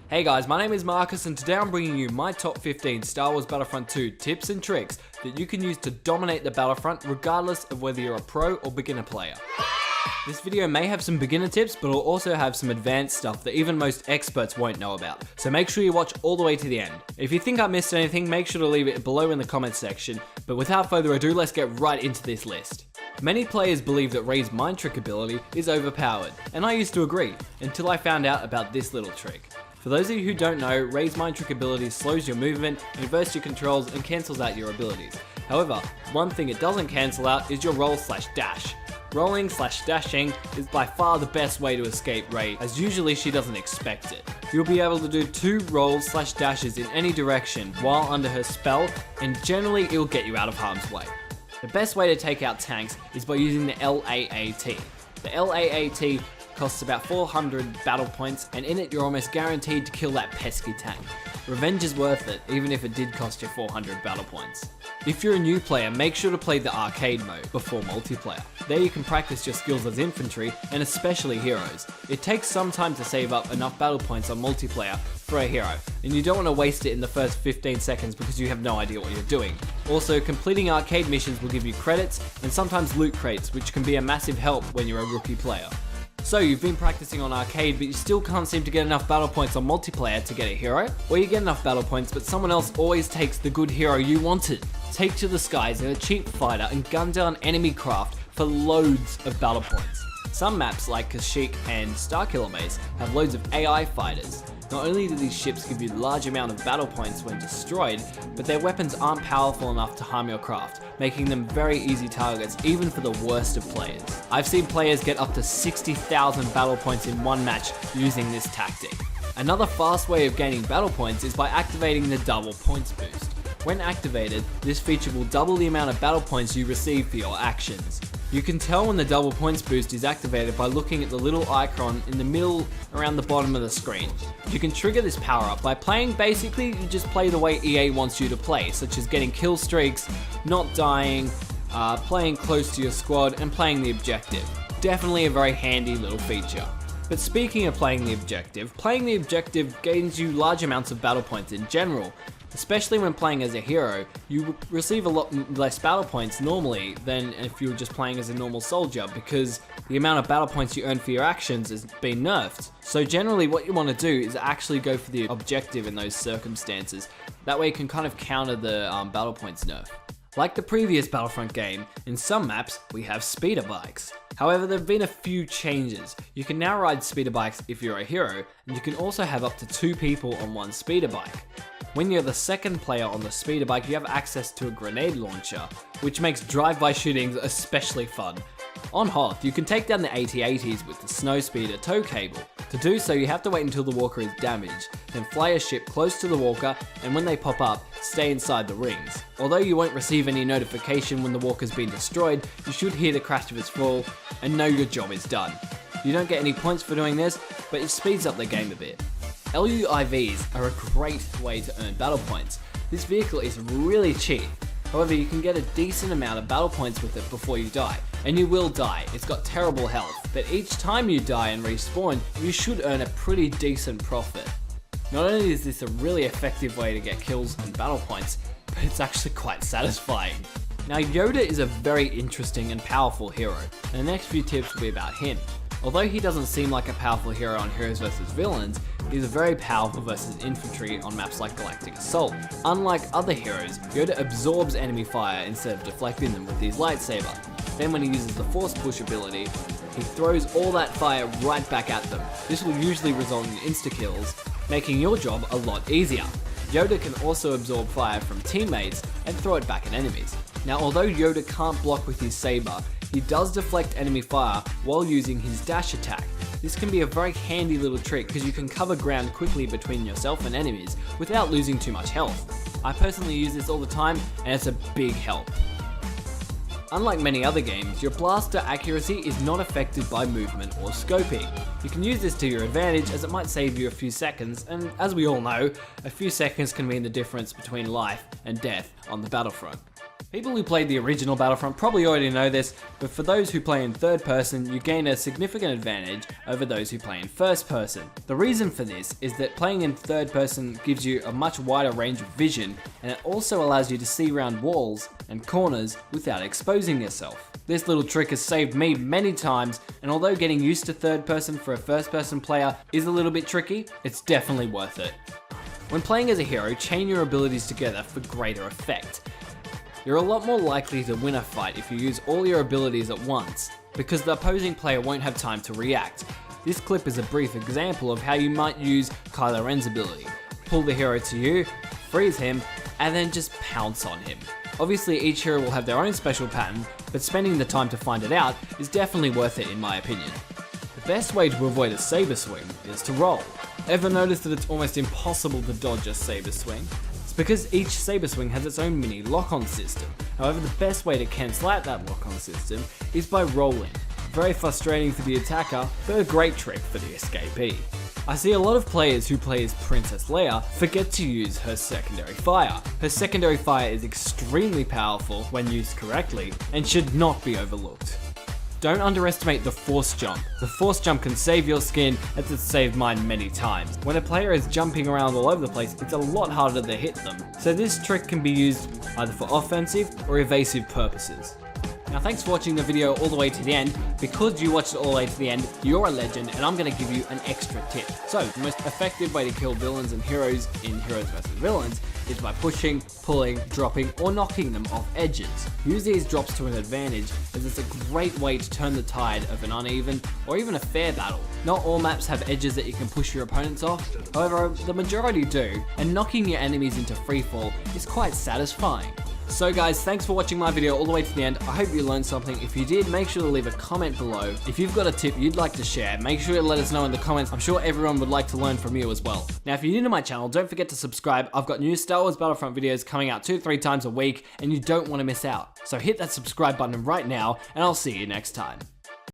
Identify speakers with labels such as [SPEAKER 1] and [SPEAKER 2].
[SPEAKER 1] Hey guys, my name is Marcus and today I'm bringing you my top 15 Star Wars Battlefront 2 tips and tricks that you can use to dominate the Battlefront regardless of whether you're a pro or beginner player. This video may have some beginner tips, but it'll also have some advanced stuff that even most experts won't know about, so make sure you watch all the way to the end. If you think I missed anything, make sure to leave it below in the comments section, but without further ado, let's get right into this list. Many players believe that Rey's mind trick ability is overpowered, and I used to agree, until I found out about this little trick. For those of you who don't know, Rey's mind trick ability slows your movement, inverts your controls, and cancels out your abilities. However, one thing it doesn't cancel out is your roll/dash. Rolling/dashing is by far the best way to escape Rey, as usually she doesn't expect it. You'll be able to do 2 rolls/dashes in any direction while under her spell, and generally it will get you out of harm's way. The best way to take out tanks is by using the LAAT. The LAAT costs about 400 battle points, and in it you're almost guaranteed to kill that pesky tank. Revenge is worth it, even if it did cost you 400 battle points. If you're a new player, make sure to play the arcade mode before multiplayer. There you can practice your skills as infantry, and especially heroes. It takes some time to save up enough battle points on multiplayer for a hero, and you don't want to waste it in the first 15 seconds because you have no idea what you're doing. Also, completing arcade missions will give you credits, and sometimes loot crates, which can be a massive help when you're a rookie player. So you've been practicing on arcade, but you still can't seem to get enough battle points on multiplayer to get a hero? Or you get enough battle points, but someone else always takes the good hero you wanted. Take to the skies in a cheap fighter and gun down enemy craft for loads of battle points. Some maps like Kashyyyk and Starkiller Base have loads of AI fighters. Not only do these ships give you a large amount of battle points when destroyed, but their weapons aren't powerful enough to harm your craft, making them very easy targets even for the worst of players. I've seen players get up to 60,000 battle points in one match using this tactic. Another fast way of gaining battle points is by activating the double points boost. When activated, this feature will double the amount of battle points you receive for your actions. You can tell when the double points boost is activated by looking at the little icon in the middle around the bottom of the screen. You can trigger this power up by playing. Basically, you just play the way EA wants you to play, such as getting kill streaks, not dying, playing close to your squad, and playing the objective. Definitely a very handy little feature. But speaking of playing the objective gains you large amounts of battle points in general. Especially when playing as a hero, you receive a lot less battle points normally than if you were just playing as a normal soldier, because the amount of battle points you earn for your actions has been nerfed. So generally what you want to do is actually go for the objective in those circumstances. That way you can kind of counter the battle points nerf. Like the previous Battlefront game, in some maps we have speeder bikes. However, there have been a few changes. You can now ride speeder bikes if you're a hero, and you can also have up to 2 people on one speeder bike. When you're the second player on the speeder bike, you have access to a grenade launcher, which makes drive-by shootings especially fun. On Hoth, you can take down the AT-ATs with the snow speeder tow cable. To do so, you have to wait until the walker is damaged, then fly a ship close to the walker, and when they pop up, stay inside the rings. Although you won't receive any notification when the walker's been destroyed, you should hear the crash of its fall and know your job is done. You don't get any points for doing this, but it speeds up the game a bit. Ellie IVs are a great way to earn battle points. This vehicle is really cheap. However, you can get a decent amount of battle points with it before you die. And you will die, it's got terrible health. But each time you die and respawn, you should earn a pretty decent profit. Not only is this a really effective way to get kills and battle points, but it's actually quite satisfying. Now Yoda is a very interesting and powerful hero, and the next few tips will be about him. Although he doesn't seem like a powerful hero on Heroes vs Villains, he's very powerful versus infantry on maps like Galactic Assault. Unlike other heroes, Yoda absorbs enemy fire instead of deflecting them with his lightsaber. Then when he uses the Force Push ability, he throws all that fire right back at them. This will usually result in insta-kills, making your job a lot easier. Yoda can also absorb fire from teammates and throw it back at enemies. Now although Yoda can't block with his saber, he does deflect enemy fire while using his dash attack. This can be a very handy little trick because you can cover ground quickly between yourself and enemies without losing too much health. I personally use this all the time and it's a big help. Unlike many other games, your Plaster Accuracy is not affected by movement or scoping. You can use this to your advantage as it might save you a few seconds, and as we all know, a few seconds can mean the difference between life and death on the battlefront. People who played the original Battlefront probably already know this, but for those who play in third person, you gain a significant advantage over those who play in first person. The reason for this is that playing in third person gives you a much wider range of vision, and it also allows you to see around walls and corners without exposing yourself. This little trick has saved me many times, and although getting used to third person for a first person player is a little bit tricky, it's definitely worth it. When playing as a hero, chain your abilities together for greater effect. You're a lot more likely to win a fight if you use all your abilities at once, because the opposing player won't have time to react. This clip is a brief example of how you might use Kylo Ren's ability. Pull the hero to you, freeze him, and then just pounce on him. Obviously each hero will have their own special pattern, but spending the time to find it out is definitely worth it in my opinion. The best way to avoid a saber swing is to roll. Ever noticed that it's almost impossible to dodge a saber swing? Because each saber swing has its own mini lock-on system. However, the best way to cancel out that lock-on system is by rolling. Very frustrating for the attacker, but a great trick for the escapee. I see a lot of players who play as Princess Leia forget to use her secondary fire. Her secondary fire is extremely powerful when used correctly and should not be overlooked. Don't underestimate the force jump. The force jump can save your skin, as it's saved mine many times. When a player is jumping around all over the place, it's a lot harder to hit them. So this trick can be used either for offensive or evasive purposes. Now thanks for watching the video all the way to the end. Because you watched it all the way to the end, you're a legend, and I'm going to give you an extra tip. So the most effective way to kill villains and heroes in Heroes vs Villains is by pushing, pulling, dropping, or knocking them off edges. Use these drops to an advantage, as it's a great way to turn the tide of an uneven or even a fair battle. Not all maps have edges that you can push your opponents off, however the majority do, and knocking your enemies into freefall is quite satisfying. So guys, thanks for watching my video all the way to the end. I hope you learned something. If you did, make sure to leave a comment below. If you've got a tip you'd like to share, make sure to let us know in the comments. I'm sure everyone would like to learn from you as well. Now if you're new to my channel, don't forget to subscribe. I've got new Star Wars Battlefront videos coming out 2-3 times a week, and you don't want to miss out. So hit that subscribe button right now, and I'll see you next time.